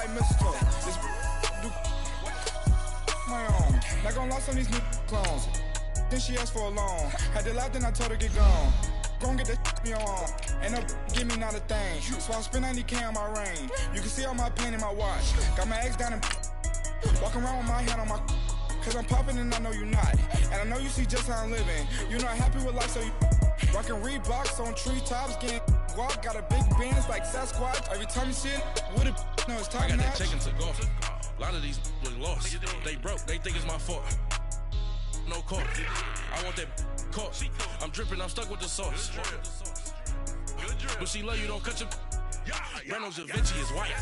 like mistletoe. This do my own. Not gonna lost on these new clones. Then she asked for a loan. Had to laugh, then I told her get gone. Gon' get that me on. Ain't no give me not a thing. So I spend 90K on my range. You can see all my pain in my watch. Got my ex down and walking around with my hand on my. Cause I'm popping and I know you not. And I know you see just how I'm living. You're not happy with life, so you rockin' Reeboks on treetops, getting walk. Got a big Benz like Sasquatch. Every time you see it, with it, no, it's top I got notch. that chicken to golf. A lot of these look lost. They broke, they think it's my fault. No court. I want that court. I'm dripping, I'm stuck with the sauce. But she love you, don't cut your. Reynolds Da Vinci is white.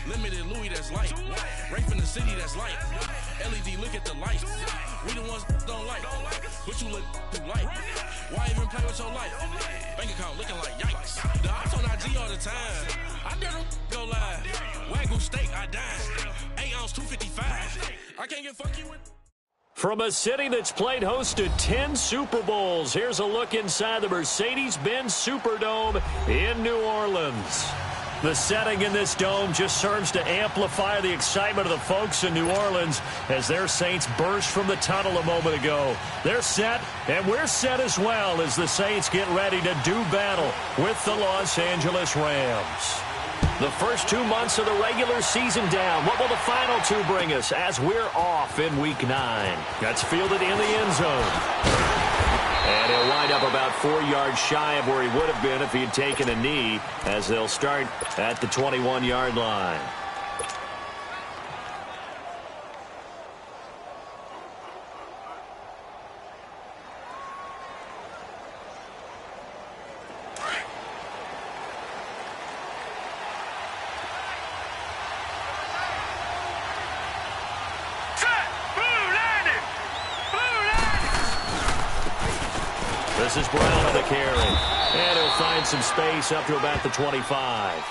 Limited Louis, that's light. Rape in the city, that's light. LED, look at the lights. We the ones don't like. But you look too light. Why even play with your life? Bank account looking like yikes. The ops on IG all the time. I dare them go live. Wagyu steak, I dine. 8 ounce, 255. I can't get funky with. From a city that's played host to 10 Super Bowls, here's a look inside the Mercedes-Benz Superdome in New Orleans. The setting in this dome just serves to amplify the excitement of the folks in New Orleans as their Saints burst from the tunnel a moment ago. They're set, and we're set as well as the Saints get ready to do battle with the Los Angeles Rams. The first 2 months of the regular season down. What will the final 2 bring us as we're off in Week 9? That's fielded in the end zone. And he'll wind up about 4 yards shy of where he would have been if he had taken a knee, as they'll start at the 21-yard line. This is Brown on the carry. And he'll find some space up to about the 25.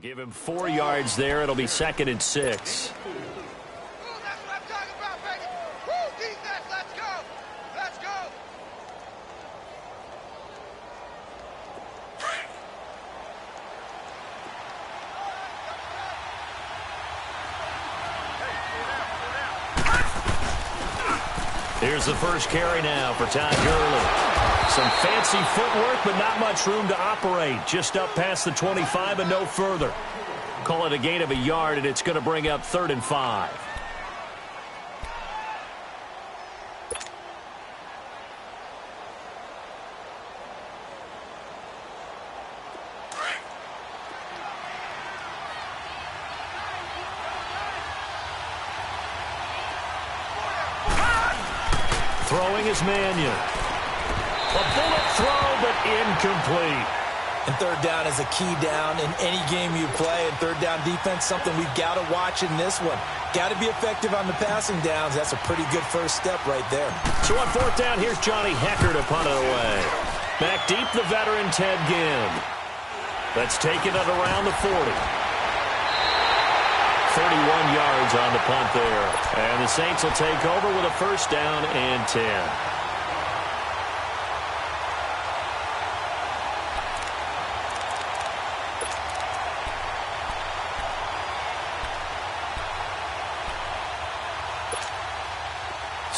Give him 4 yards there. It'll be 2nd and 6. That's what I'm talking about, baby. Woo, defense, let's go. Let's go. Here's the first carry now for Todd Gurley. Some fancy footwork, but not much room to operate. Just up past the 25 and no further. Call it a gain of a yard, and it's going to bring up 3rd and 5. Throwing is Mannion. A bullet throw, but incomplete. And 3rd down is a key down in any game you play. And 3rd down defense, something we've got to watch in this one. Got to be effective on the passing downs. That's a pretty good first step right there. So on 4th down, here's Johnny Hecker to punt it away. Back deep, the veteran Ted Ginn. That's taken it around the 40. 31 yards on the punt there. And the Saints will take over with a 1st down and 10.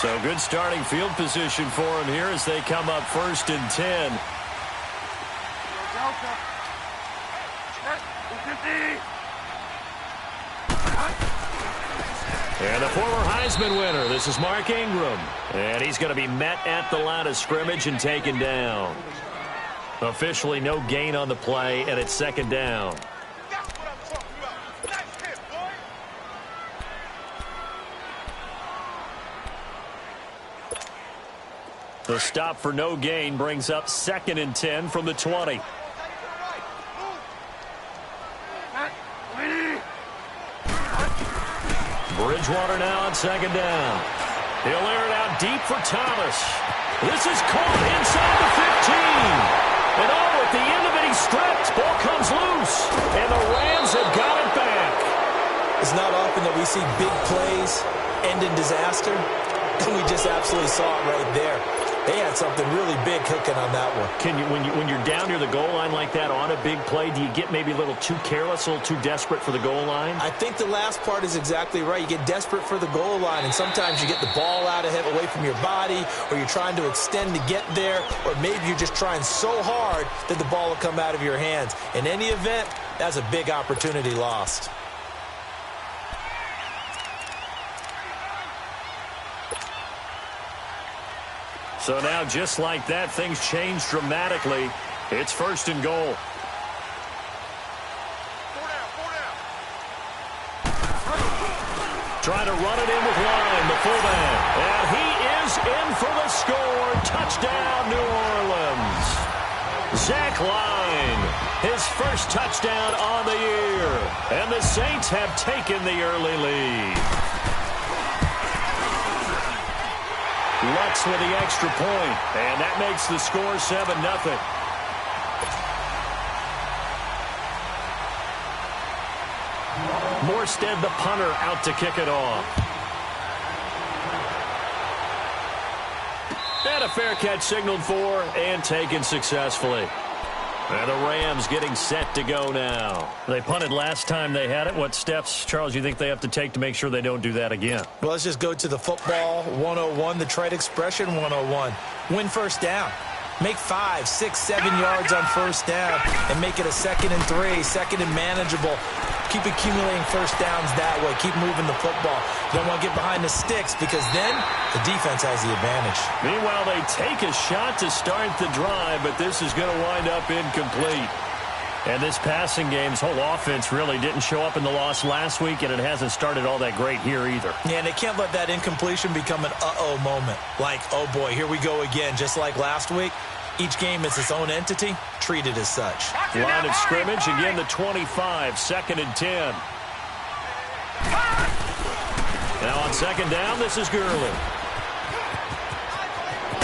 So good starting field position for him here as they come up 1st and 10. And the former Heisman winner, this is Mark Ingram. And he's going to be met at the line of scrimmage and taken down. Officially no gain on the play, and it's second down. That's what I'm talking about. Nice hit, boy. The stop for no gain brings up 2nd and 10 from the 20. Bridgewater now on 2nd down. He'll air it out deep for Thomas. This is caught inside the 15. And oh, at the end of it, he's stripped. Ball comes loose. And the Rams have got it back. It's not often that we see big plays end in disaster. And we just absolutely saw it right there. They had something really big cooking on that one. Can you, when you're down near the goal line like that on a big play, do you get maybe a little too careless, a little too desperate for the goal line? I think the last part is exactly right. You get desperate for the goal line, and sometimes you get the ball out of it, away from your body, or you're trying to extend to get there, or maybe you're just trying so hard that the ball will come out of your hands. In any event, that's a big opportunity lost. So now, just like that, things change dramatically. It's 1st and goal. Trying to run it in with Line, the fullback. And he is in for the score. Touchdown, New Orleans. Zach Line, his first touchdown on the year. And the Saints have taken the early lead. Lutz with the extra point, and that makes the score 7-0. Morstead, the punter, out to kick it off. And a fair catch signaled for and taken successfully. And the Rams getting set to go now. They punted last time they had it. What steps, Charles, you think they have to take to make sure they don't do that again? Well, let's just go to the football 101, the trite expression 101. Win first down. Make 5, 6, 7 yards on first down and make it a 2nd and 3, 2nd and manageable. Keep accumulating first downs that way. Keep moving the football. You don't want to get behind the sticks because then the defense has the advantage. Meanwhile, they take a shot to start the drive, but this is going to wind up incomplete. And this passing game's whole offense really didn't show up in the loss last week, and it hasn't started all that great here either. Yeah, and they can't let that incompletion become an uh-oh moment. Like, oh boy, here we go again, just like last week. Each game is its own entity, treated as such. Line of scrimmage, again the 25, 2nd and 10. Now on 2nd down, this is Gurley.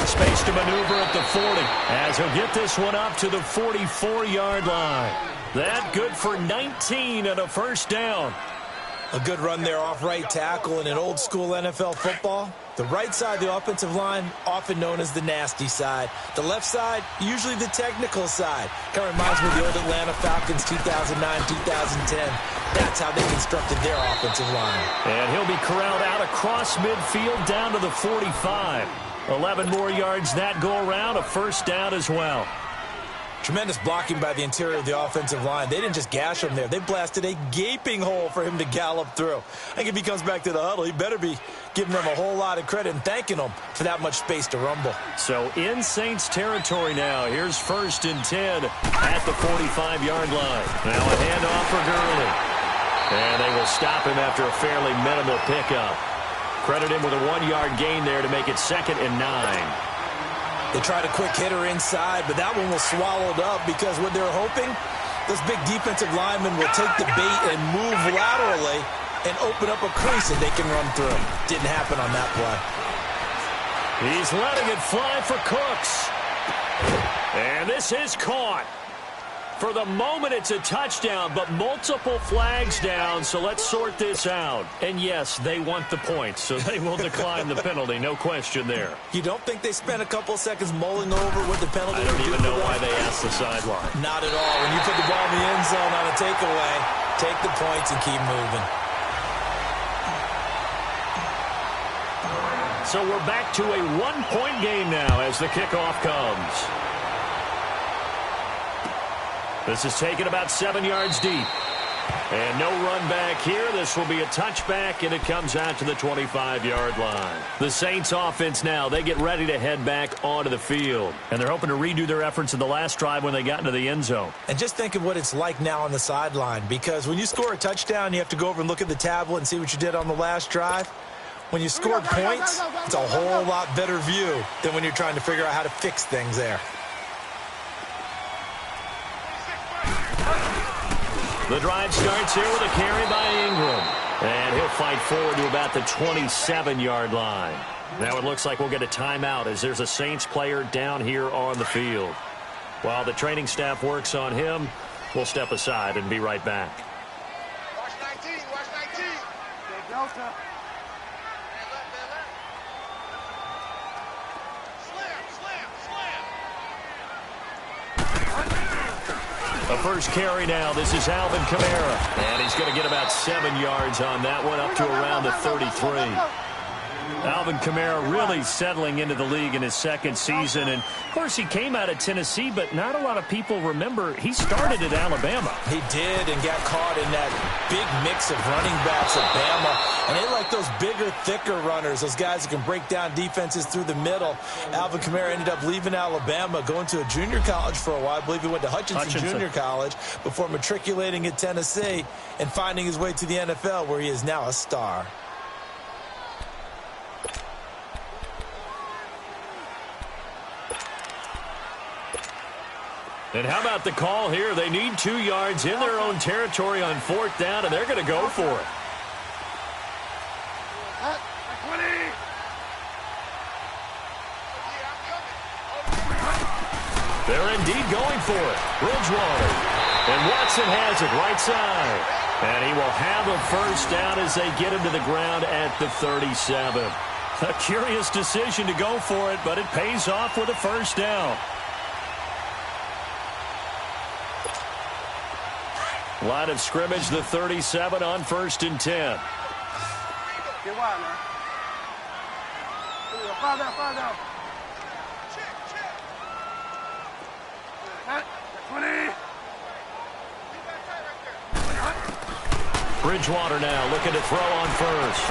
Space to maneuver at the 40, as he'll get this one up to the 44-yard line. That good for 19 and a first down. A good run there off right tackle in an old-school NFL football. The right side of the offensive line, often known as the nasty side. The left side, usually the technical side. Kind of reminds me of the old Atlanta Falcons 2009, 2010. That's how they constructed their offensive line. And he'll be corralled out across midfield down to the 45. 11 more yards that go around, a first down as well. Tremendous blocking by the interior of the offensive line. They didn't just gash him there. They blasted a gaping hole for him to gallop through. I think if he comes back to the huddle, he better be giving them a whole lot of credit and thanking them for that much space to rumble. So in Saints territory now. Here's 1st and 10 at the 45-yard line. Now a handoff for Gurley. And they will stop him after a fairly minimal pickup. Credit him with a 1-yard gain there to make it 2nd and 9. They tried a quick hitter inside, but that one was swallowed up because what they're hoping, those big defensive linemen will take the bait and move laterally and open up a crease that they can run through. Didn't happen on that play. He's letting it fly for Cooks. And this is caught. For the moment, it's a touchdown, but multiple flags down, so let's sort this out. And yes, they want the points, so they will decline the penalty, no question there. You don't think they spent a couple seconds mulling over what the penalty I don't even know why they asked the sideline. Not at all. When you put the ball in the end zone on a takeaway, take the points and keep moving. So we're back to a 1-point game now as the kickoff comes. This is taken about 7 yards deep. And no run back here. This will be a touchback, and it comes out to the 25-yard line. The Saints offense now, they get ready to head back onto the field. And they're hoping to redo their efforts in the last drive when they got into the end zone. And just think of what it's like now on the sideline, because when you score a touchdown, you have to go over and look at the tablet and see what you did on the last drive. When you scored points, it's a whole lot better view than when you're trying to figure out how to fix things there. The drive starts here with a carry by Ingram. And he'll fight forward to about the 27-yard line. Now it looks like we'll get a timeout as there's a Saints player down here on the field. While the training staff works on him, we'll step aside and be right back. Watch 19, watch 19. Delta. A first carry now. This is Alvin Kamara. And he's going to get about 7 yards on that one, up to around the 33. Alvin Kamara really settling into the league in his second season. And, of course, he came out of Tennessee, but not a lot of people remember he started at Alabama. He did, and got caught in that big mix of running backs at Bama. And they like those bigger, thicker runners, those guys who can break down defenses through the middle. Alvin Kamara ended up leaving Alabama, going to a junior college for a while. I believe he went to Hutchinson Junior College before matriculating at Tennessee and finding his way to the NFL, where he is now a star. And how about the call here? They need 2 yards in their own territory on 4th down, and they're going to go for it. They're indeed going for it. Bridgewater. And Watson has it right side. And he will have a first down as they get him to the ground at the 37. A curious decision to go for it, but it pays off with a first down. Line of scrimmage, the 37 on 1st and 10. Get wide now. Fire down. Check. 20. Bridgewater now looking to throw on 1st.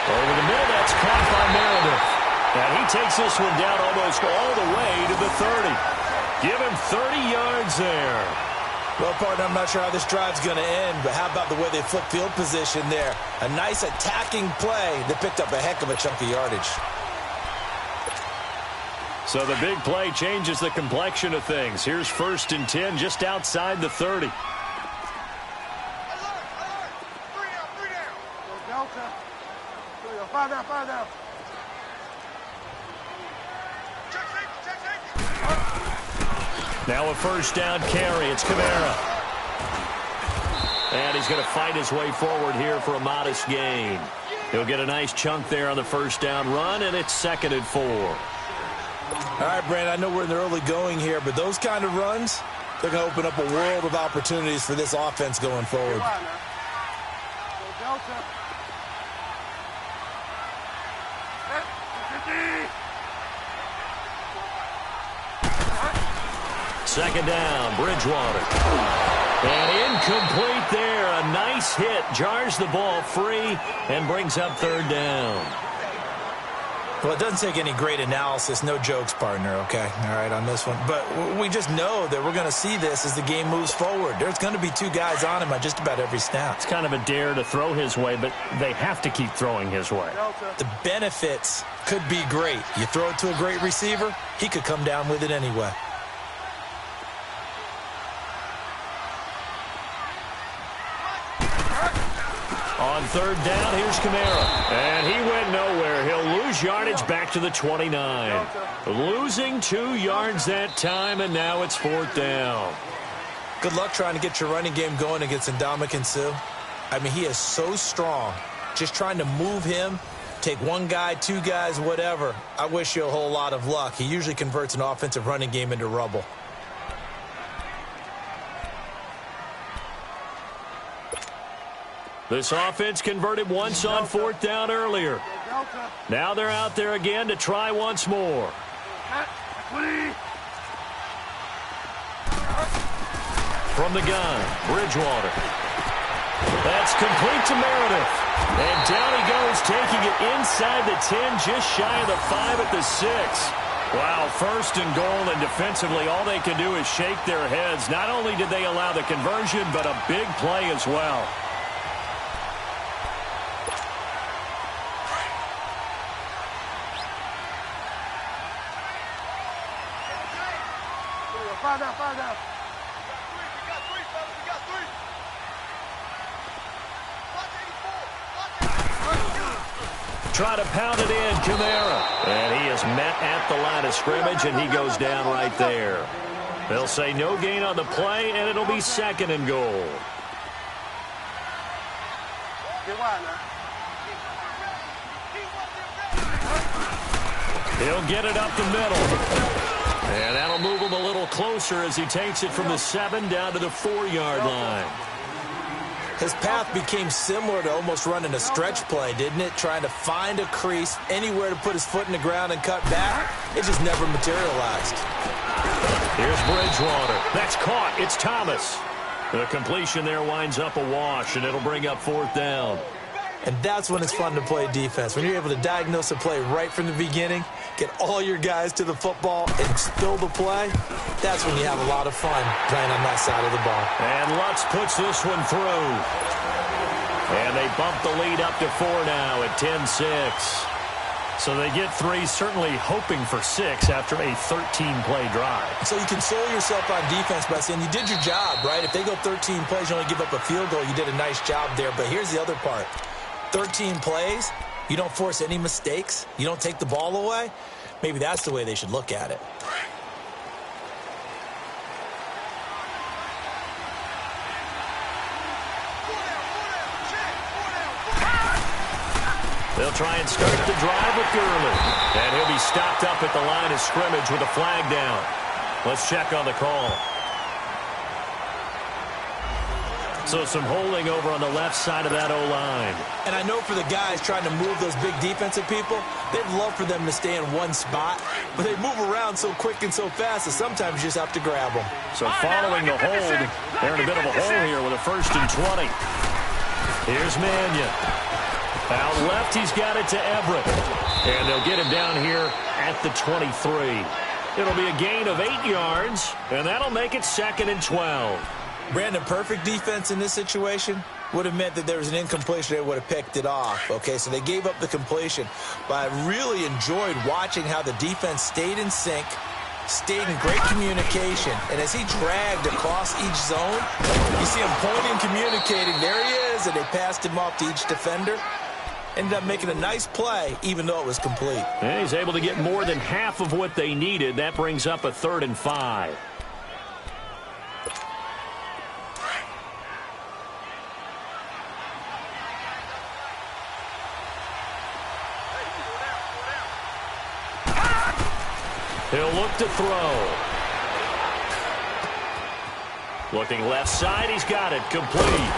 Over the middle, that's caught by Meredith. And he takes this one down almost all the way to the 30. Give him 30 yards there. Well, partner, I'm not sure how this drive's going to end, but how about the way they flip field position there? A nice attacking play that picked up a heck of a chunk of yardage. So the big play changes the complexion of things. Here's 1st and 10 just outside the 30. Alert. 3 down. Delta. 5 down. Check safety. Now a first down carry. It's Kamara. And he's going to fight his way forward here for a modest gain. He'll get a nice chunk there on the first down run, and it's 2nd and 4. All right, Brandon, I know we're in the early going here, but those kind of runs, they're going to open up a world of opportunities for this offense going forward. Delta. 2nd down, Bridgewater. And incomplete there. A nice hit. Jars the ball free and brings up 3rd down. Well, it doesn't take any great analysis. No jokes, partner, okay? All right, on this one. But we just know that we're going to see this as the game moves forward. There's going to be 2 guys on him on just about every snap. It's kind of a dare to throw his way, but they have to keep throwing his way. The benefits could be great. You throw it to a great receiver, he could come down with it anyway. On 3rd down, here's Kamara. And he went nowhere. He'll lose yardage back to the 29. Losing 2 yards that time, and now it's 4th down. Good luck trying to get your running game going against Ndamukong Suh. I mean, he is so strong. Just trying to move him, take 1 guy, 2 guys, whatever. I wish you a whole lot of luck. He usually converts an offensive running game into rubble. This offense converted once on 4th down earlier. Now they're out there again to try once more. From the gun, Bridgewater. That's complete to Meredith. And down he goes, taking it inside the 10, just shy of the 5 at the 6. Wow, first and goal, and defensively, all they can do is shake their heads. Not only did they allow the conversion, but a big play as well. Five down. We got three, fellas. We got three. Try to pound it in, Kamara. And he is met at the line of scrimmage, and he goes down right there. They'll say no gain on the play, and it'll be second and goal. Get wide now. He'll get it up the middle. And that'll move him a little closer as he takes it from the 7 down to the 4-yard line. His path became similar to almost running a stretch play, didn't it? Trying to find a crease, anywhere to put his foot in the ground and cut back. It just never materialized. Here's Bridgewater. That's caught. It's Thomas. The completion there winds up a wash, and it'll bring up 4th down. And that's when it's fun to play defense. When you're able to diagnose a play right from the beginning, get all your guys to the football, and spill the play, that's when you have a lot of fun playing on that side of the ball. And Lutz puts this one through. And they bump the lead up to 4 now at 10-6. So they get 3, certainly hoping for 6 after a 13-play drive. So you console yourself on defense by saying you did your job, right? If they go 13 plays, you only give up a field goal, you did a nice job there. But here's the other part. 13 plays, you don't force any mistakes, you don't take the ball away. Maybe that's the way they should look at it. They'll try and start the drive with Gurley. And he'll be stopped up at the line of scrimmage with a flag down. Let's check on the call. So some holding over on the left side of that O-line. And I know for the guys trying to move those big defensive people, they'd love for them to stay in one spot, but they move around so quick and so fast that sometimes you just have to grab them. So following the hold, they're in a bit of a hole here with a 1st and 20. Here's Mannion. Out left, he's got it to Everett. And they'll get him down here at the 23. It'll be a gain of 8 yards, and that'll make it 2nd and 12. Brandon, perfect defense in this situation would have meant that there was an incompletion. They would have picked it off. Okay, so they gave up the completion. But I really enjoyed watching how the defense stayed in sync, stayed in great communication. And as he dragged across each zone, you see him pointing, communicating. There he is, and they passed him off to each defender. Ended up making a nice play, even though it was complete. And he's able to get more than half of what they needed. That brings up a 3rd and 5. He'll look to throw. Looking left side, he's got it, complete.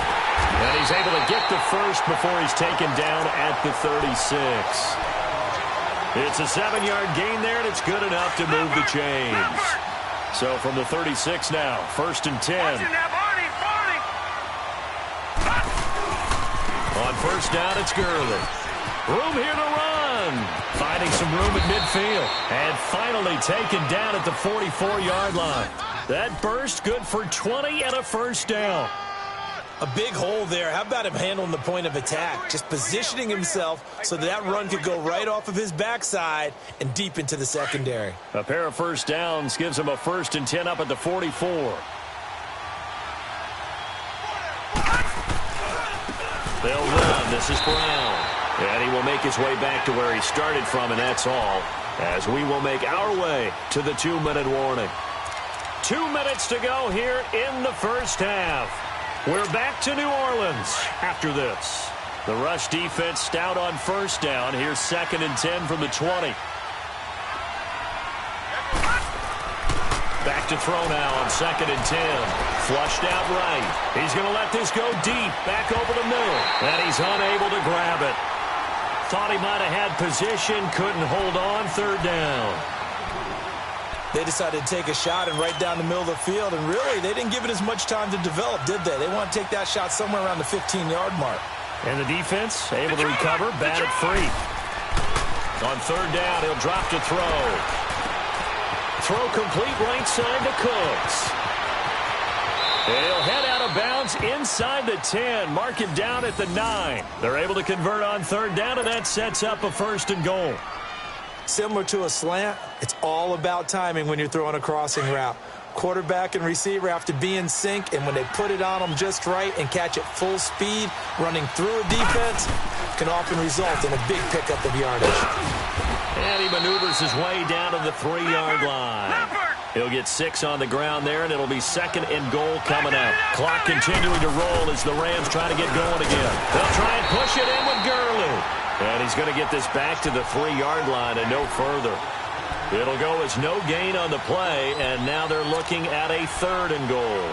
And he's able to get the first before he's taken down at the 36. It's a 7-yard gain there, and it's good enough to move the chains. So from the 36 now, 1st and 10. On 1st down, it's Gurley. Room here to run. Finding some room at midfield. And finally taken down at the 44-yard line. That burst good for 20 and a 1st down. A big hole there. How about him handling the point of attack? Just positioning himself so that run could go right off of his backside and deep into the secondary. A pair of 1st downs gives him a 1st and 10 up at the 44. They'll run. This is Brown. And he will make his way back to where he started from, and that's all, as we will make our way to the 2-minute warning. 2 minutes to go here in the 1st half. We're back to New Orleans after this. The rush defense stout on 1st down. Here's 2nd and 10 from the 20. Back to throw now on 2nd and 10. Flushed out right. He's going to let this go deep. Back over the middle. And he's unable to grab it. Thought he might have had position. Couldn't hold on. 3rd down. They decided to take a shot and right down the middle of the field, and really, they didn't give it as much time to develop, did they? They want to take that shot somewhere around the 15-yard mark. And the defense able to recover, bat it free. On third down, he'll drop to throw. Throw complete right side to Cooks. He'll head out of bounds inside the 10. Mark it down at the 9. They're able to convert on third down, and that sets up a 1st and goal. Similar to a slant, it's all about timing when you're throwing a crossing route. Quarterback and receiver have to be in sync, and when they put it on them just right and catch it full speed, running through a defense can often result in a big pickup of yardage. And he maneuvers his way down to the 3-yard line. He'll get 6 on the ground there, and it'll be 2nd and goal coming up. Clock continuing to roll as the Rams try to get going again. They'll try and push it in with Gurley. And he's going to get this back to the 3-yard line and no further. It'll go as no gain on the play, and now they're looking at a 3rd and goal.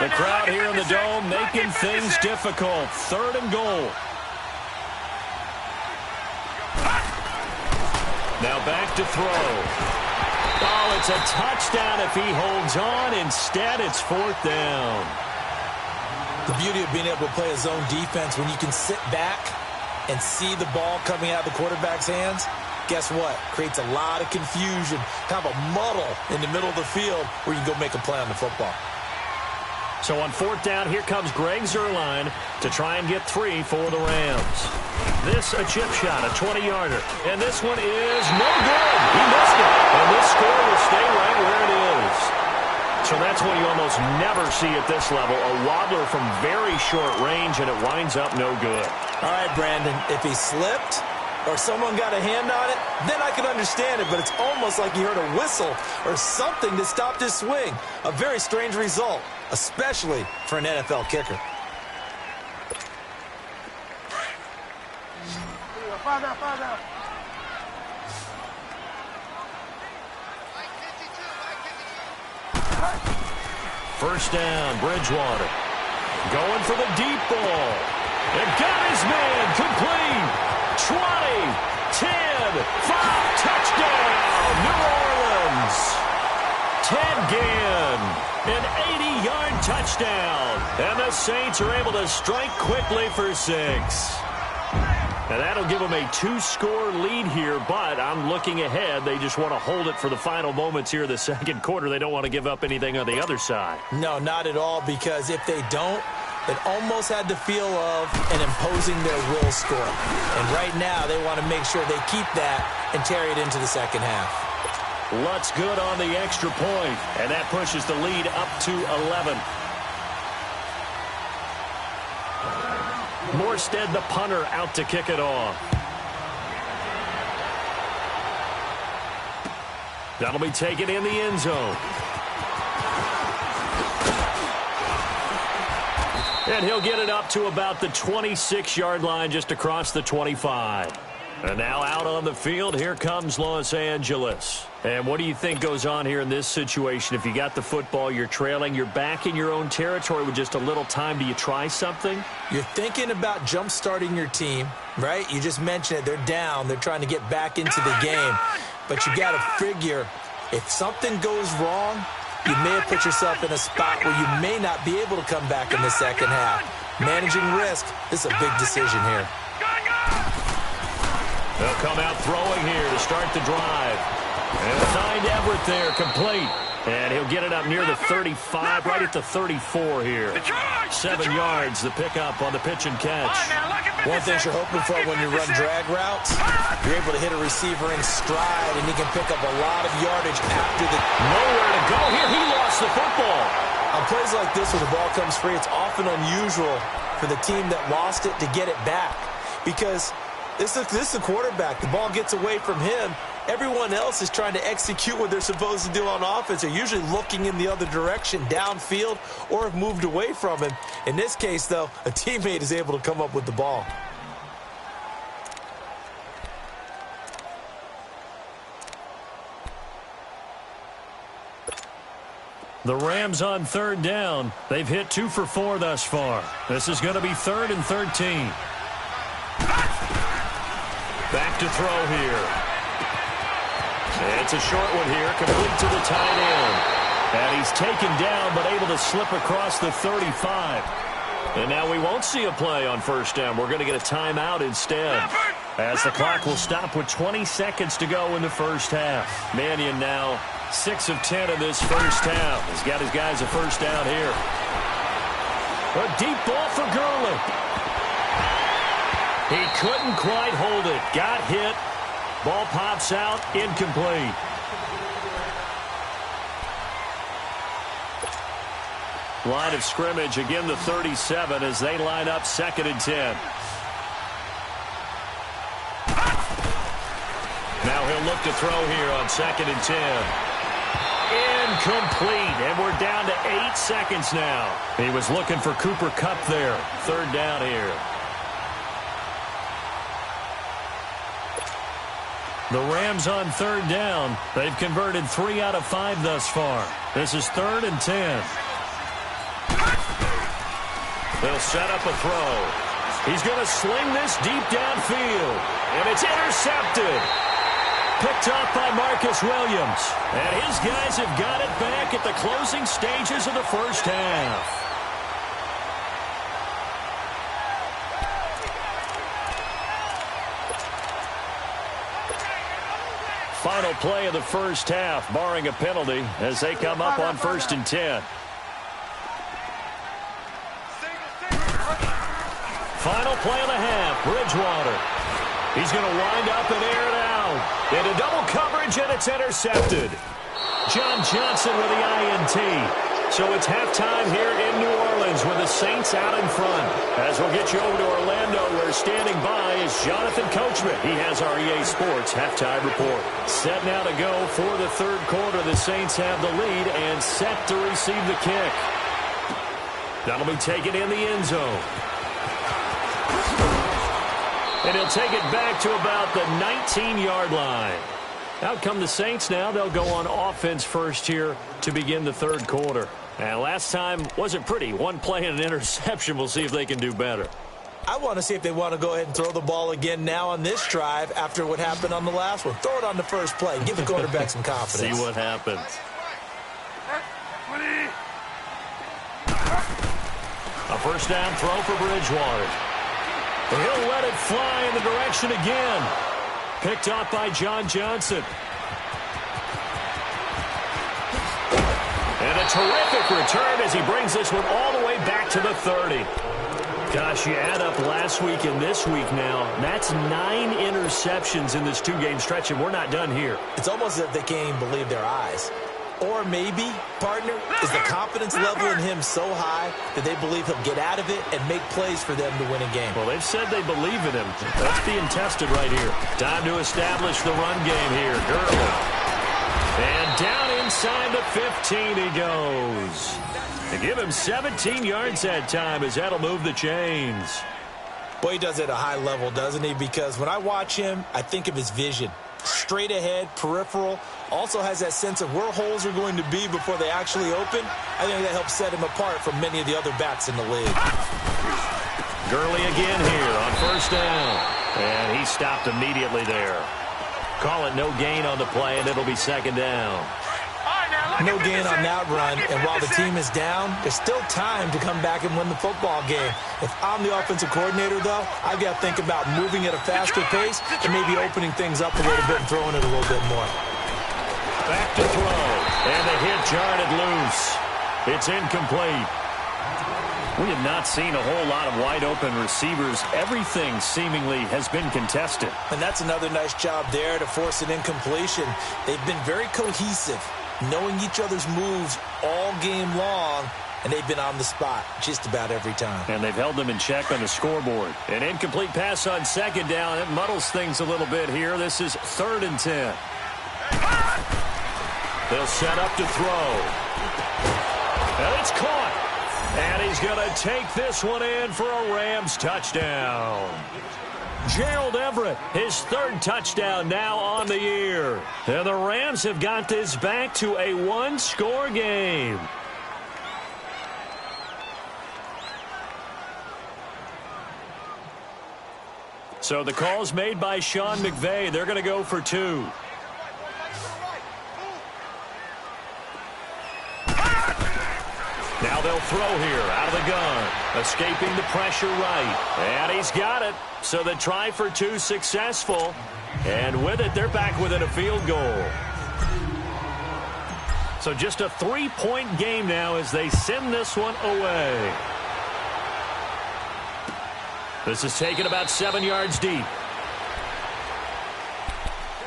The crowd here in the Dome making things difficult. 3rd and goal. Now back to throw. Oh, it's a touchdown if he holds on. Instead, it's 4th down. The beauty of being able to play a zone defense when you can sit back and see the ball coming out of the quarterback's hands, guess what? Creates a lot of confusion, kind of a muddle in the middle of the field where you can go make a play on the football. So on 4th down, here comes Greg Zuerlein to try and get 3 for the Rams. This a chip shot, a 20-yarder. And this one is no good. He missed it. And this score will stay right where it is. So that's what you almost never see at this level. A wobbler from very short range, and it winds up no good. All right, Brandon, if he slipped or someone got a hand on it, then I can understand it, but it's almost like you heard a whistle or something that stopped his swing. A very strange result, especially for an NFL kicker. First down, Bridgewater. Going for the deep ball. And got his man complete. 20, 10, 5, touchdown, New Orleans. Ted Ginn, an 80-yard touchdown. And the Saints are able to strike quickly for 6. And that'll give them a 2-score lead here, but I'm looking ahead. They just want to hold it for the final moments here of the 2nd quarter. They don't want to give up anything on the other side. No, not at all, because if they don't, it almost had the feel of an imposing their will score. And right now, they want to make sure they keep that and carry it into the 2nd half. Lutz good on the extra point, and that pushes the lead up to 11. Morstead, the punter, out to kick it off. That'll be taken in the end zone. And he'll get it up to about the 26-yard line, just across the 25. And now out on the field, here comes Los Angeles. And what do you think goes on here in this situation? If you got the football, you're trailing, you're back in your own territory with just a little time. Do you try something? You're thinking about jump-starting your team, right? You just mentioned it. They're down. They're trying to get back into the game. But you got to figure, if something goes wrong, you may have put yourself in a spot where you may not be able to come back in the 2nd half. Managing risk is a big decision here. They'll come out throwing here to start the drive. And assigned Everett there, complete. And he'll get it up near the 35, right at the 34 here. 7 yards, the pickup on the pitch and catch. One thing you're hoping for when you run drag routes, you're able to hit a receiver in stride, and he can pick up a lot of yardage after the... Nowhere to go here. He lost the football. On plays like this, when the ball comes free, it's often unusual for the team that lost it to get it back. Because this is the quarterback. The ball gets away from him. Everyone else is trying to execute what they're supposed to do on offense. They're usually looking in the other direction, downfield, or have moved away from him. In this case, though, a teammate is able to come up with the ball. The Rams on 3rd down. They've hit 2 for 4 thus far. This is going to be 3rd and 13. Back to throw here. It's a short one here, complete to the tight end. And he's taken down, but able to slip across the 35. And now we won't see a play on first down. We're going to get a timeout instead, as the clock will stop with 20 seconds to go in the first half. Mannion now 6 of 10 in this first half. He's got his guys a first down here. A deep ball for Gurley. He couldn't quite hold it. Got hit. Ball pops out, incomplete. Line of scrimmage, again the 37 as they line up 2nd and 10. Now he'll look to throw here on 2nd and 10. Incomplete, and we're down to 8 seconds now. He was looking for Cooper Kupp there. 3rd down here. The Rams on 3rd down. They've converted 3 out of 5 thus far. This is 3rd and 10. They'll set up a throw. He's going to sling this deep downfield. And it's intercepted. Picked off by Marcus Williams. And his guys have got it back at the closing stages of the first half. Final play of the first half, barring a penalty, as they come up on 1st and 10. Final play of the half, Bridgewater. He's going to wind up and air it out. Into double coverage, and it's intercepted. John Johnson with the INT. So it's halftime here in New Orleans with the Saints out in front. As we'll get you over to Orlando, where standing by is Jonathan Coachman. He has our EA Sports halftime report. Set now to go for the 3rd quarter. The Saints have the lead and set to receive the kick. That'll be taken in the end zone. And he'll take it back to about the 19-yard line. Out come the Saints now. They'll go on offense first here to begin the 3rd quarter. And last time wasn't pretty. One play and an interception. We'll see if they can do better. I want to see if they want to go ahead and throw the ball again now on this drive after what happened on the last one. Throw it on the first play. Give the quarterback some confidence. See what happens. A first down throw for Bridgewater. He'll let it fly in the direction again. Picked off by John Johnson. And a terrific return as he brings this one all the way back to the 30. Gosh, you add up last week and this week now. That's 9 interceptions in this 2-game stretch, and we're not done here. It's almost as if they can't even believe their eyes. Or maybe, partner, is the confidence level in him so high that they believe he'll get out of it and make plays for them to win a game. Well, they've said they believe in him. That's being tested right here. Time to establish the run game here. Gurley. And down inside the 15 he goes. They give him 17 yards that time as that'll move the chains. Boy, he does it at a high level, doesn't he? Because when I watch him, I think of his vision. Straight ahead, peripheral, also has that sense of where holes are going to be before they actually open. I think that helps set him apart from many of the other backs in the league. Gurley again here on first down. And he stopped immediately there. Call it no gain on the play, and it'll be 2nd down. No gain on that run, and while the team is down, there's still time to come back and win the football game. If I'm the offensive coordinator, though, I've got to think about moving at a faster pace and maybe opening things up a little bit and throwing it a little bit more. Back to throw, and the hit jarred it loose. It's incomplete. We have not seen a whole lot of wide-open receivers. Everything seemingly has been contested. And that's another nice job there to force an incompletion. They've been very cohesive, knowing each other's moves all game long, and they've been on the spot just about every time. And they've held them in check on the scoreboard. An incomplete pass on 2nd down. It muddles things a little bit here. This is 3rd and 10. They'll set up to throw. And it's caught. And he's going to take this one in for a Rams touchdown. Gerald Everett, his 3rd touchdown now on the year. And the Rams have got this back to a 1-score game. So the call's made by Sean McVay. They're going to go for 2. Now they'll throw here out of the gun. Escaping the pressure right. And he's got it. So the try for two successful. And with it, they're back within a field goal. So just a 3-point game now as they send this one away. This is taken about 7 yards deep.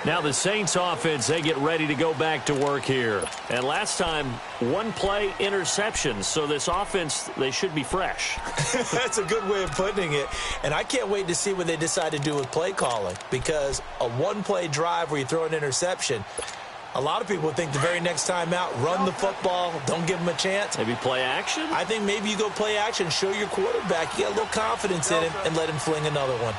Now the Saints offense, they get ready to go back to work here. And last time, one play interception. So this offense, they should be fresh. That's a good way of putting it. And I can't wait to see what they decide to do with play calling. Because a one-play drive where you throw an interception, a lot of people think the very next time out, run the football, don't give them a chance. Maybe play action? I think maybe you go play action, show your quarterback, you get a little confidence in him, and let him fling another one.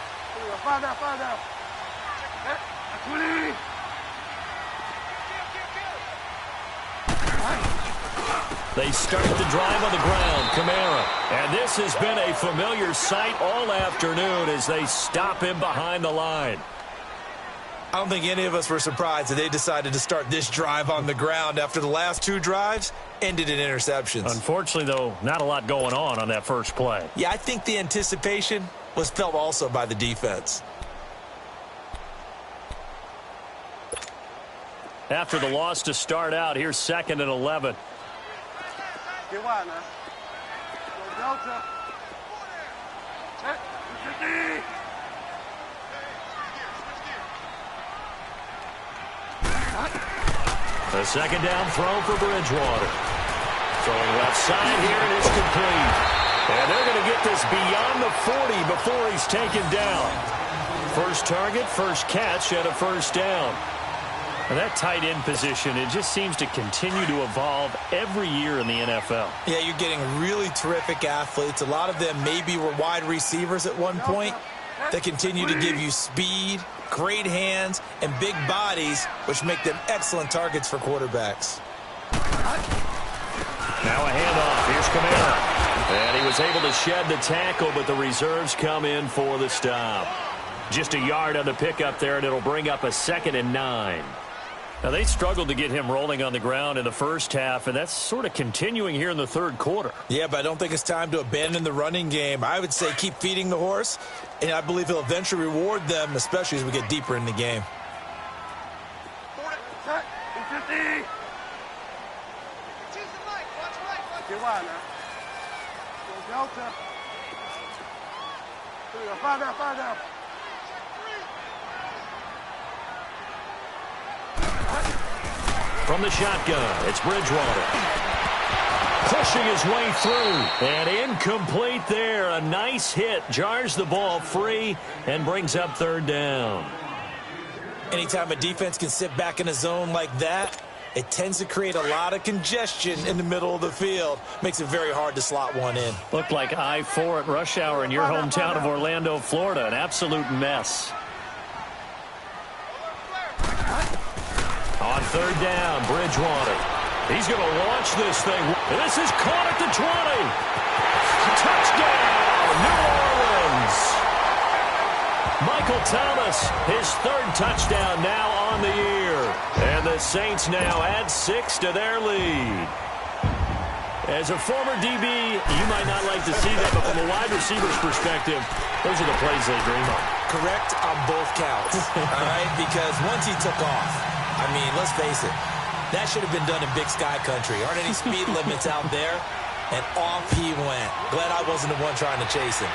They start the drive on the ground, Kamara. And this has been a familiar sight all afternoon as they stop him behind the line. I don't think any of us were surprised that they decided to start this drive on the ground after the last two drives ended in interceptions. Unfortunately, though, not a lot going on that first play. Yeah, I think the anticipation was felt also by the defense. After the loss to start out, here's 2nd and 11. The second down throw for Bridgewater. Throwing left side here, and it's complete. And they're going to get this beyond the 40 before he's taken down. First target, first catch, and a first down. And that tight end position, it just seems to continue to evolve every year in the NFL. Yeah, you're getting really terrific athletes. A lot of them maybe were wide receivers at one point. They continue to give you speed, great hands, and big bodies, which make them excellent targets for quarterbacks. Now a handoff. Here's Kamara. And he was able to shed the tackle, but the reserves come in for the stop. Just a yard on the pickup there, and it'll bring up a 2nd and 9. Now, they struggled to get him rolling on the ground in the first half, and that's sort of continuing here in the third quarter. Yeah, but I don't think it's time to abandon the running game. I would say keep feeding the horse, and I believe he'll eventually reward them, especially as we get deeper in the game. From the shotgun, it's Bridgewater. Pushing his way through. And incomplete there. A nice hit. Jars the ball free and brings up 3rd down. Anytime a defense can sit back in a zone like that, it tends to create a lot of congestion in the middle of the field. Makes it very hard to slot one in. Looked like I-4 at rush hour in your hometown of Orlando, Florida. An absolute mess. On 3rd down, Bridgewater. He's going to launch this thing. This is caught at the 20. Touchdown, New Orleans. Michael Thomas, his 3rd touchdown now on the year. And the Saints now add 6 to their lead. As a former DB, you might not like to see that, but from a wide receiver's perspective, those are the plays they dream of. Correct on both counts, all right? Because once he took off, I mean, let's face it, that should have been done in Big Sky Country. Aren't any speed limits out there? And off he went. Glad I wasn't the one trying to chase him.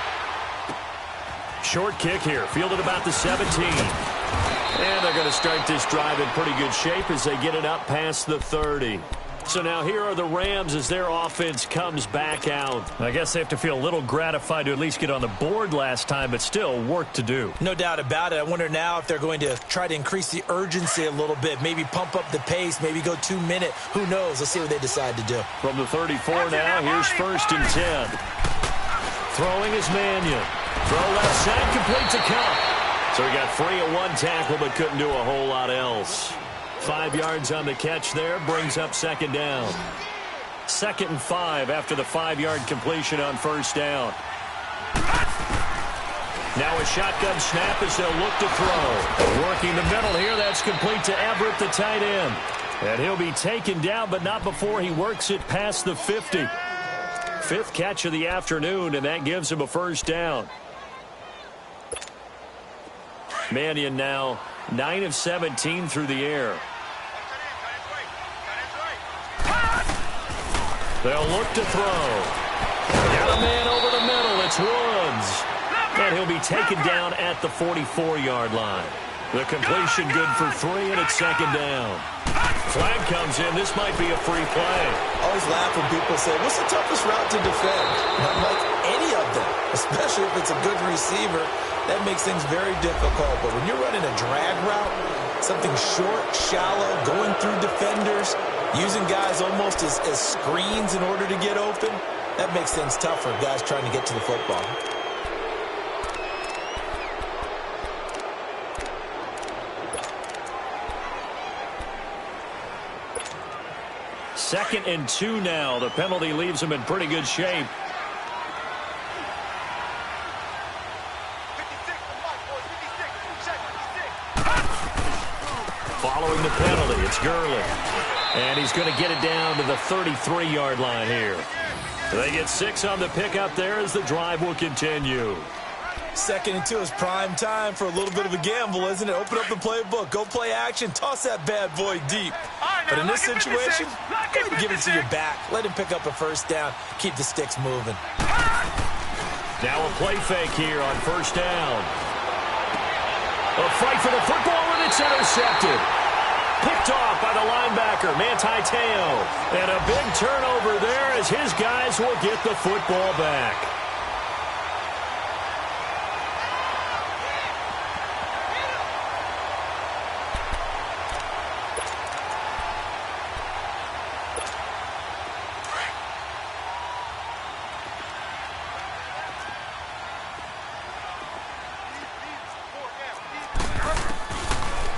Short kick here, fielded about the 17. And they're going to start this drive in pretty good shape as they get it up past the 30. So now here are the Rams as their offense comes back out. I guess they have to feel a little gratified to at least get on the board last time, but still work to do. No doubt about it. I wonder now if they're going to try to increase the urgency a little bit, maybe pump up the pace, maybe go 2 minute. Who knows? Let's see what they decide to do. From the 34 now, here's 1st and 10. Throwing is Mannion. Throw left side, complete to Cup. So he got free of 1 tackle, but couldn't do a whole lot else. 5 yards on the catch there, brings up 2nd down. 2nd and 5 after the 5-yard completion on 1st down. Now a shotgun snap as they'll look to throw. Working the middle here, that's complete to Everett, the tight end. And he'll be taken down, but not before he works it past the 50. Fifth catch of the afternoon, and that gives him a first down. Mannion now 9 of 17 through the air. They'll look to throw. Got a man over the middle. It's Woods. And he'll be taken down at the 44-yard line. The completion good for 3, and it's second down. Flag comes in. This might be a free play. I always laugh when people say, what's the toughest route to defend? Not like any of them, especially if it's a good receiver. That makes things very difficult. But when you're running a drag route, something short, shallow, going through defenders, using guys almost as screens in order to get open, that makes things tough for guys trying to get to the football. Second and 2 now. The penalty leaves him in pretty good shape. Following the penalty, it's Gurley. And he's going to get it down to the 33-yard line here. They get 6 on the pickup there as the drive will continue. Second and 2 is prime time for a little bit of a gamble, isn't it? Open up the playbook, go play action, toss that bad boy deep. But in this situation, go ahead and give it to your back. Let him pick up a first down. Keep the sticks moving. Now a play fake here on first down. A fight for the football, and it's intercepted. Picked off by the linebacker, Manti Te'o. And a big turnover there as his guys will get the football back.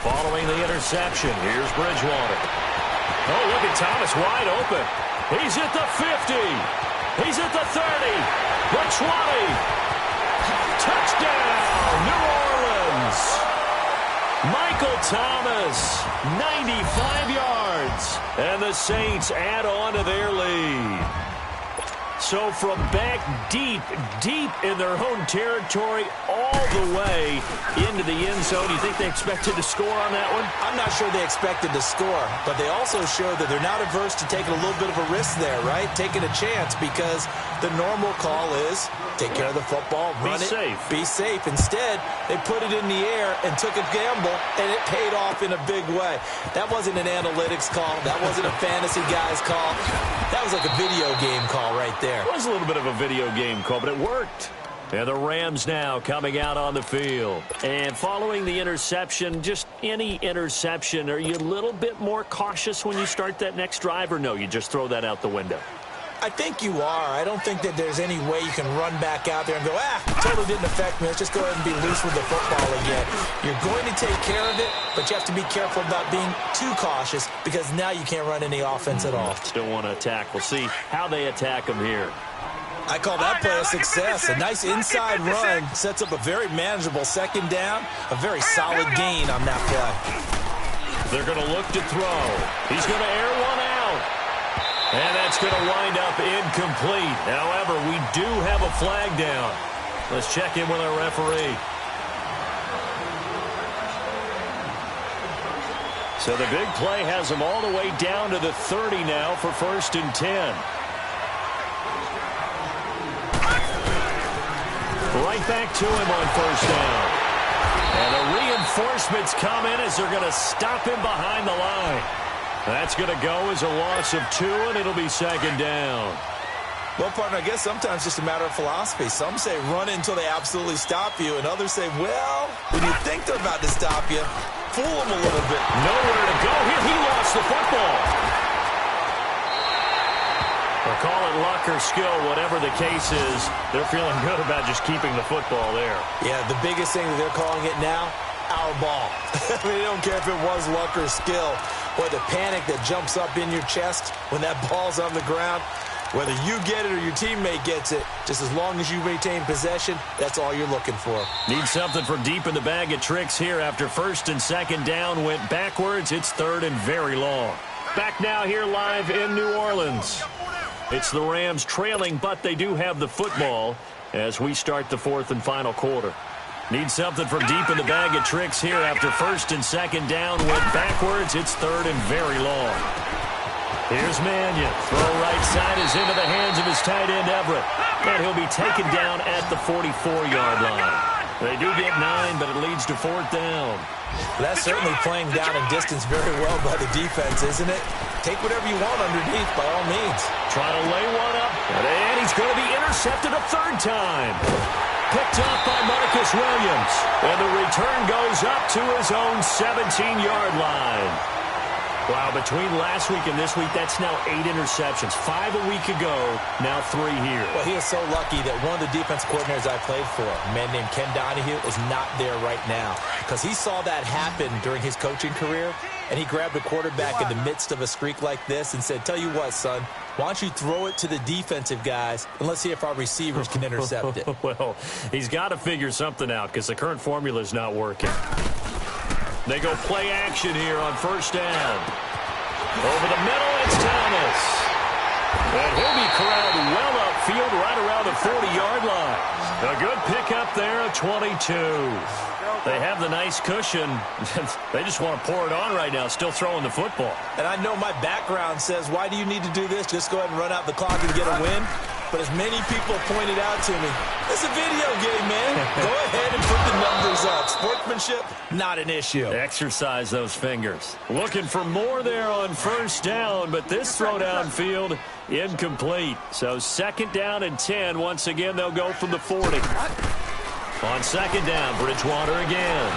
Following the interception, here's Bridgewater. Oh, look at Thomas wide open. He's at the 50. He's at the 30. The 20. Touchdown, New Orleans. Michael Thomas, 95 yards. And the Saints add on to their lead. So from back deep in their own territory, all the way into the end zone, do you think they expected to score on that one? I'm not sure they expected to score, but they also showed that they're not averse to taking a little bit of a risk there, right? Taking a chance, because the normal call is take care of the football, run it, be safe. Instead, they put it in the air and took a gamble, and it paid off in a big way. That wasn't an analytics call. That wasn't a fantasy guy's call. That was like a video game call right there. It was a little bit of a video game call, but it worked. And the Rams now coming out on the field. And following the interception, just any interception, are you a little bit more cautious when you start that next drive, or no, you just throw that out the window? I think you are. I don't think that there's any way you can run back out there and go, totally didn't affect me. Let's just go ahead and be loose with the football again. You're going to take care of it, but you have to be careful about being too cautious, because now you can't run any offense at all. Still want to attack. We'll see how they attack them here. I call that play a success. A nice inside run sets up a very manageable second down, a very solid gain on that play. They're going to look to throw. He's going to air one out. And that's going to wind up incomplete. However, we do have a flag down. Let's check in with our referee. So the big play has them all the way down to the 30 now for 1st and 10. Right back to him on first down. And the reinforcements come in as they're going to stop him behind the line. That's going to go as a loss of 2, and it'll be second down. Well, partner, I guess sometimes it's just a matter of philosophy. Some say run until they absolutely stop you, and others say, well, when you think they're about to stop you, fool them a little bit. Nowhere to go. Here, he lost the football. Or call it luck or skill, whatever the case is, they're feeling good about just keeping the football there. Yeah, the biggest thing that they're calling it now, our ball. I mean, they don't care if it was luck or skill. Or the panic that jumps up in your chest when that ball's on the ground. Whether you get it or your teammate gets it, just as long as you maintain possession, that's all you're looking for. Need something for deep in the bag of tricks here after 1st and 2nd down went backwards. It's 3rd and very long. Back now here live in New Orleans. It's the Rams trailing, but they do have the football as we start the fourth and final quarter. Need something from deep in the bag of tricks here after first and second down. Went backwards. It's third and very long. Here's Mannion. Throw right side is into the hands of his tight end, Everett. And he'll be taken down at the 44-yard line. They do get 9, but it leads to fourth down. That's certainly playing down in distance very well by the defense, isn't it? Take whatever you want underneath, by all means. Trying to lay one up, and he's going to be intercepted a third time. Picked up by Marcus Williams, and the return goes up to his own 17-yard line. Wow, between last week and this week, that's now 8 interceptions. 5 a week ago, now 3 here. Well, he is so lucky that one of the defense coordinators I played for, a man named Ken Donahue, is not there right now. Because he saw that happen during his coaching career, and he grabbed a quarterback in the midst of a streak like this and said, tell you what, son, why don't you throw it to the defensive guys, and let's see if our receivers can intercept it. Well, he's got to figure something out because the current formula is not working. They go play action here on first down. Over the middle, it's Thomas. And he'll be corralled well upfield right around the 40-yard line. A good pickup there of 22. They have the nice cushion. They just want to pour it on right now, still throwing the football. And I know my background says, why do you need to do this? Just go ahead and run out the clock and get a win. But as many people pointed out to me, it's a video game, man. Go ahead and put the numbers up. Sportsmanship, not an issue. Exercise those fingers. Looking for more there on first down, but this throw downfield incomplete. So second down and 10. Once again, they'll go from the 40. On second down, Bridgewater again.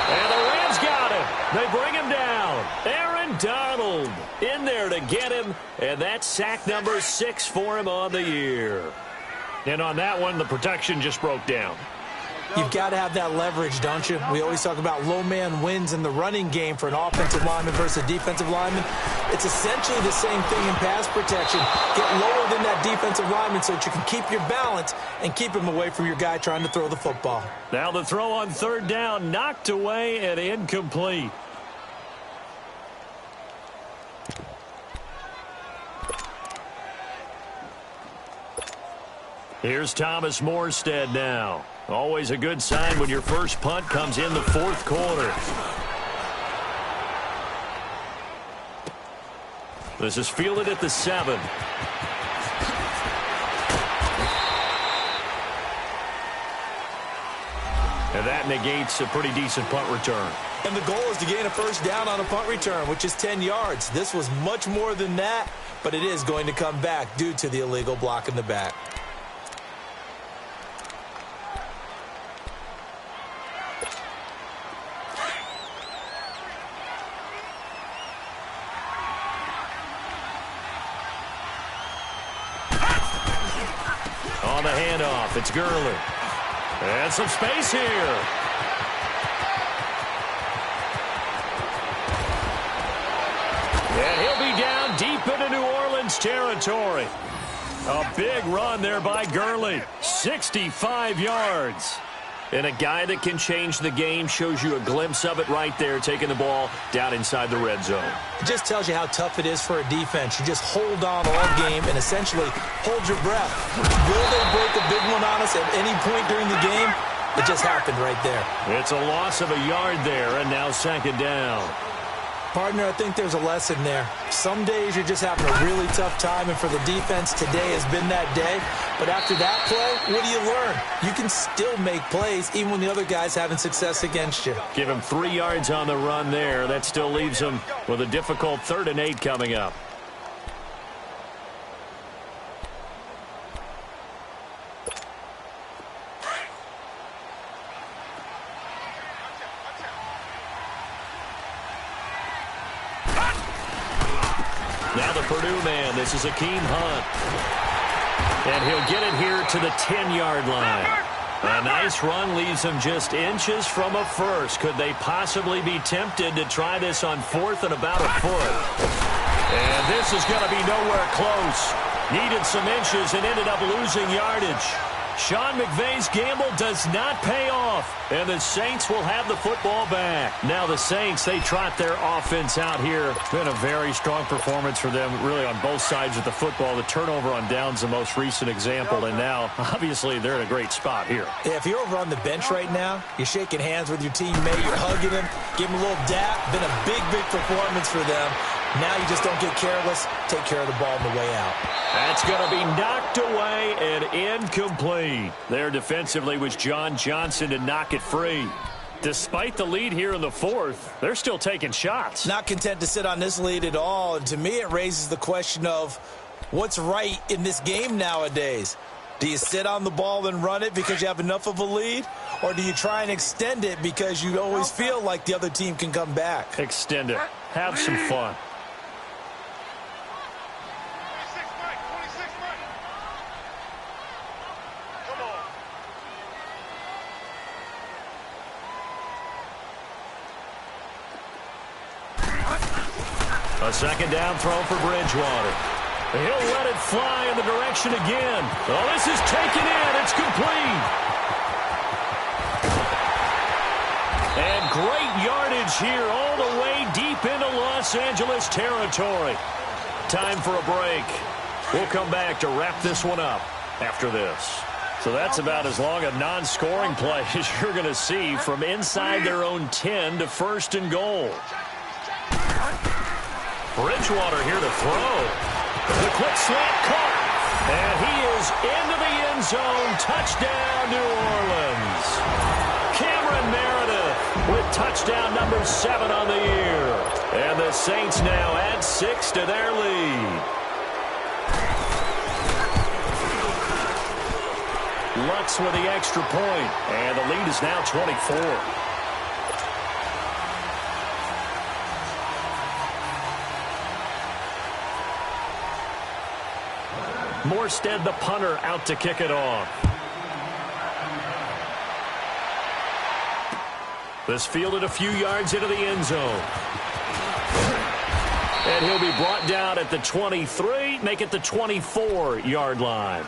And the Rams got him. They bring him down. Aaron Donald in there to get him. And that's sack number 6 for him on the year. And on that one, the protection just broke down. You've got to have that leverage, don't you? We always talk about low man wins in the running game for an offensive lineman versus a defensive lineman. It's essentially the same thing in pass protection. Get lower than that defensive lineman so that you can keep your balance and keep him away from your guy trying to throw the football. Now the throw on third down, knocked away and incomplete. Here's Thomas Morstead now. Always a good sign when your first punt comes in the fourth quarter. This is fielded at the 7. And that negates a pretty decent punt return. And the goal is to gain a first down on a punt return, which is 10 yards. This was much more than that, but it is going to come back due to the illegal block in the back. On the handoff, it's Gurley. And some space here. And he'll be down deep into New Orleans territory. A big run there by Gurley. 65 yards. And a guy that can change the game, shows you a glimpse of it right there, taking the ball down inside the red zone. It just tells you how tough it is for a defense. You just hold on all game and essentially hold your breath. Will they break a big one on us at any point during the game? It just happened right there. It's a loss of a yard there, and now second down. Partner, I think there's a lesson there. Some days you're just having a really tough time, and for the defense, today has been that day. But after that play, what do you learn? You can still make plays even when the other guy's having success against you. Give him 3 yards on the run there. That still leaves him with a difficult 3rd and 8 coming up. Now the Purdue man. This is Akeem Hunt. And he'll get it here to the 10-yard line. A nice run leaves him just inches from a first. Could they possibly be tempted to try this on 4th and about a foot? And this is going to be nowhere close. Needed some inches and ended up losing yardage. Sean McVay's gamble does not pay off, and the Saints will have the football back. Now the Saints, they trot their offense out here. Been a very strong performance for them, really on both sides of the football. The turnover on downs, the most recent example, and now, obviously, they're in a great spot here. Yeah, if you're over on the bench right now, you're shaking hands with your teammate, you're hugging him, give him a little dap. Been a big, big performance for them. Now you just don't get careless. Take care of the ball on the way out. That's going to be knocked away and incomplete. There defensively was John Johnson to knock it free. Despite the lead here in the fourth, they're still taking shots. Not content to sit on this lead at all. And to me, it raises the question of what's right in this game nowadays. Do you sit on the ball and run it because you have enough of a lead? Or do you try and extend it because you always feel like the other team can come back? Extend it. Have some fun. A second down throw for Bridgewater. He'll let it fly in the direction again. Oh, this is taken in. It's complete. And great yardage here all the way deep into Los Angeles territory. Time for a break. We'll come back to wrap this one up after this. So that's about as long a non-scoring play as you're going to see from inside their own 10 to first and goal. Bridgewater here to throw. The quick slant caught. And he is into the end zone. Touchdown, New Orleans. Cameron Meredith with touchdown number 7 on the year. And the Saints now add 6 to their lead. Lutz with the extra point. And the lead is now 24. Morstead, the punter, out to kick it off. This fielded a few yards into the end zone. And he'll be brought down at the 23, make it the 24-yard line.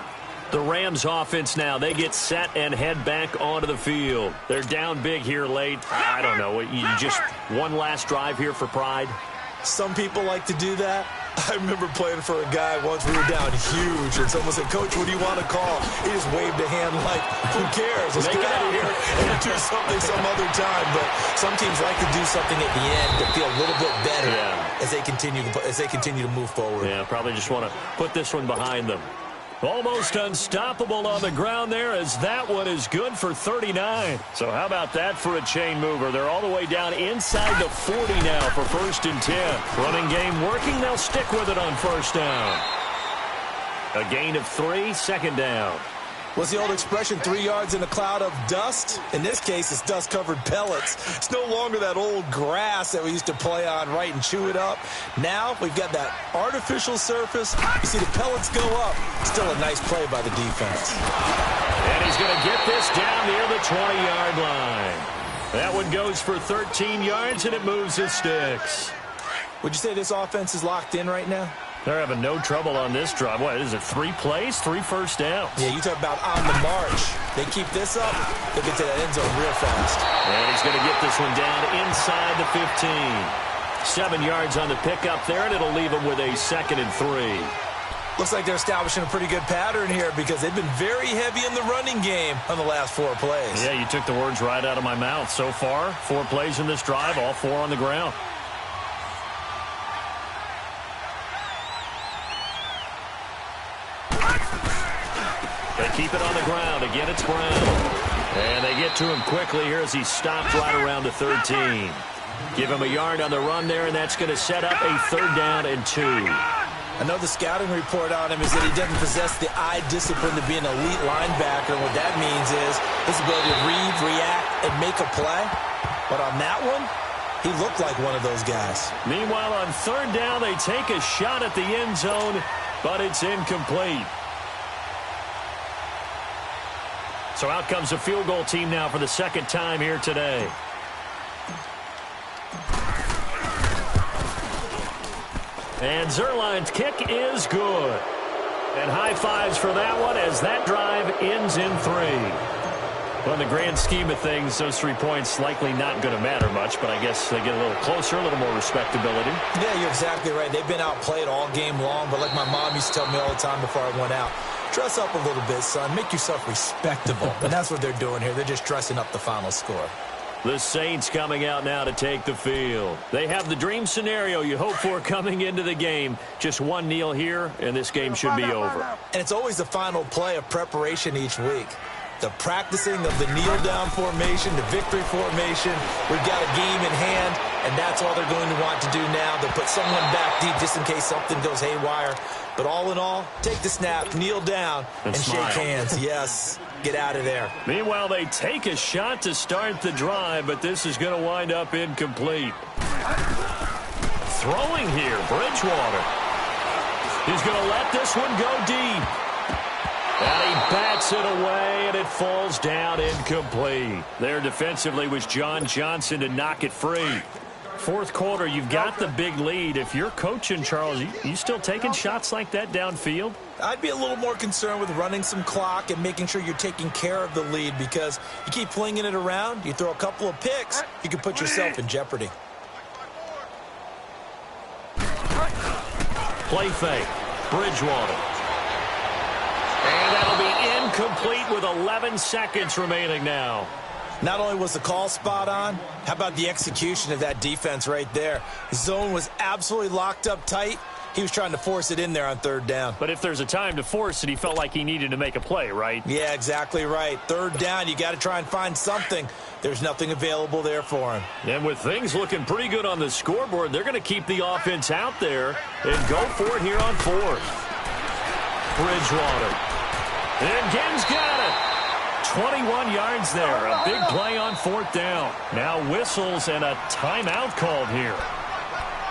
The Rams offense now, they get set and head back onto the field. They're down big here late. I don't know, you just one last drive here for pride? Some people like to do that. I remember playing for a guy once. We were down huge, and someone said, "Coach, what do you want to call?" He just waved a hand like, "Who cares? Let's get out of here and do something some other time." But some teams like to do something at the end to feel a little bit better as they continue to move forward. Yeah, probably just want to put this one behind them. Almost unstoppable on the ground there as that one is good for 39. So how about that for a chain mover? They're all the way down inside the 40 now for first and 10. Running game working. They'll stick with it on first down. A gain of 3, second down. What's the old expression, 3 yards in a cloud of dust? In this case, it's dust-covered pellets. It's no longer that old grass that we used to play on, right, and chew it up. Now we've got that artificial surface. You see the pellets go up. Still a nice play by the defense. And he's going to get this down near the 20-yard line. That one goes for 13 yards, and it moves his sticks. Would you say this offense is locked in right now? They're having no trouble on this drive. What is it, 3 plays, 3 first downs? Yeah, you talk about on the march. They keep this up, they'll get to that end zone real fast. And he's going to get this one down inside the 15. 7 yards on the pickup there, and it'll leave him with a 2nd and 3. Looks like they're establishing a pretty good pattern here because they've been very heavy in the running game on the last 4 plays. Yeah, you took the words right out of my mouth. So far, 4 plays in this drive, all 4 on the ground. They keep it on the ground. Again, it's Brown. And they get to him quickly here as he stopped right around the 13. Give him a yard on the run there, and that's going to set up a 3rd down and 2. I know the scouting report on him is that he doesn't possess the eye discipline to be an elite linebacker. What that means is his ability to read, react, and make a play. But on that one, he looked like one of those guys. Meanwhile, on 3rd down, they take a shot at the end zone, but it's incomplete. So out comes a field goal team now for the 2nd time here today. And Zerline's kick is good. And high fives for that one as that drive ends in 3. Well, in the grand scheme of things, those 3 points likely not going to matter much, but I guess they get a little closer, a little more respectability. Yeah, you're exactly right. They've been outplayed all game long, but like my mom used to tell me all the time before I went out, dress up a little bit, son. Make yourself respectable. And that's what they're doing here. They're just dressing up the final score. The Saints coming out now to take the field. They have the dream scenario you hope for coming into the game. Just one kneel here, and this game should be over. And it's always the final play of preparation each week. The practicing of the kneel-down formation, the victory formation. We've got a game in hand, and that's all they're going to want to do now. They'll put someone back deep just in case something goes haywire. But all in all, take the snap, kneel down, and shake hands. Yes, get out of there. Meanwhile, they take a shot to start the drive, but this is going to wind up incomplete. Throwing here, Bridgewater. He's going to let this one go deep. And he bats it away, and it falls down incomplete. There defensively was John Johnson to knock it free. Fourth quarter, you've got the big lead. If you're coaching, Charles, you still taking shots like that downfield? I'd be a little more concerned with running some clock and making sure you're taking care of the lead, because you keep flinging it around, you throw a couple of picks, you can put yourself in jeopardy. Play fake. Bridgewater. And that'll be incomplete with 11 seconds remaining now. Not only was the call spot on, how about the execution of that defense right there? The zone was absolutely locked up tight. He was trying to force it in there on third down. But if there's a time to force it, he felt like he needed to make a play, right? Yeah, exactly right. Third down, you got to try and find something. There's nothing available there for him. And with things looking pretty good on the scoreboard, they're going to keep the offense out there and go for it here on fourth. Bridgewater. And Gibbs got it. 21 yards there. A big play on fourth down. Now whistles and a timeout called here.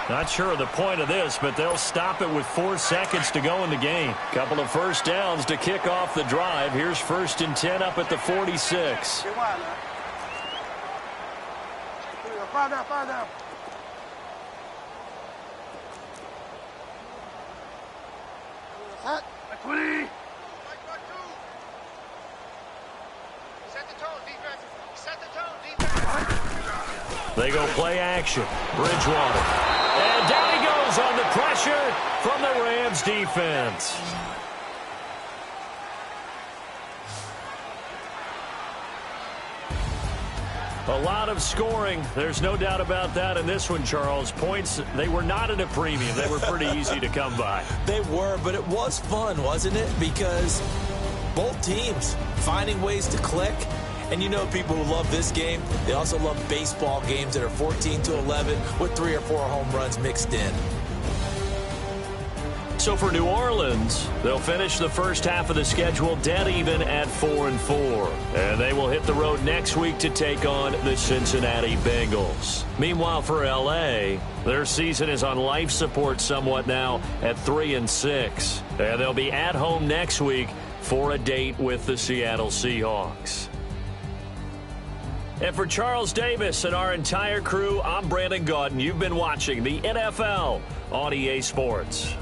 Not sure of the point of this, but they'll stop it with 4 seconds to go in the game. Couple of first downs to kick off the drive. Here's 1st and 10 up at the 46. Find out. Hot. 20. Set the tone, defense. Set the tone, defense. They go play action. Bridgewater. And down he goes on the pressure from the Rams defense. A lot of scoring. There's no doubt about that in this one, Charles. Points, they were not at a premium. They were pretty easy to come by. They were, but it was fun, wasn't it? Because both teams finding ways to click. And you know people who love this game, they also love baseball games that are 14-11 with 3 or 4 home runs mixed in. So for New Orleans, they'll finish the first half of the schedule dead even at 4-4. And they will hit the road next week to take on the Cincinnati Bengals. Meanwhile, for L.A., their season is on life support somewhat now at 3-6. And they'll be at home next week for a date with the Seattle Seahawks. And for Charles Davis and our entire crew, I'm Brandon Gaudin. You've been watching the NFL on EA Sports.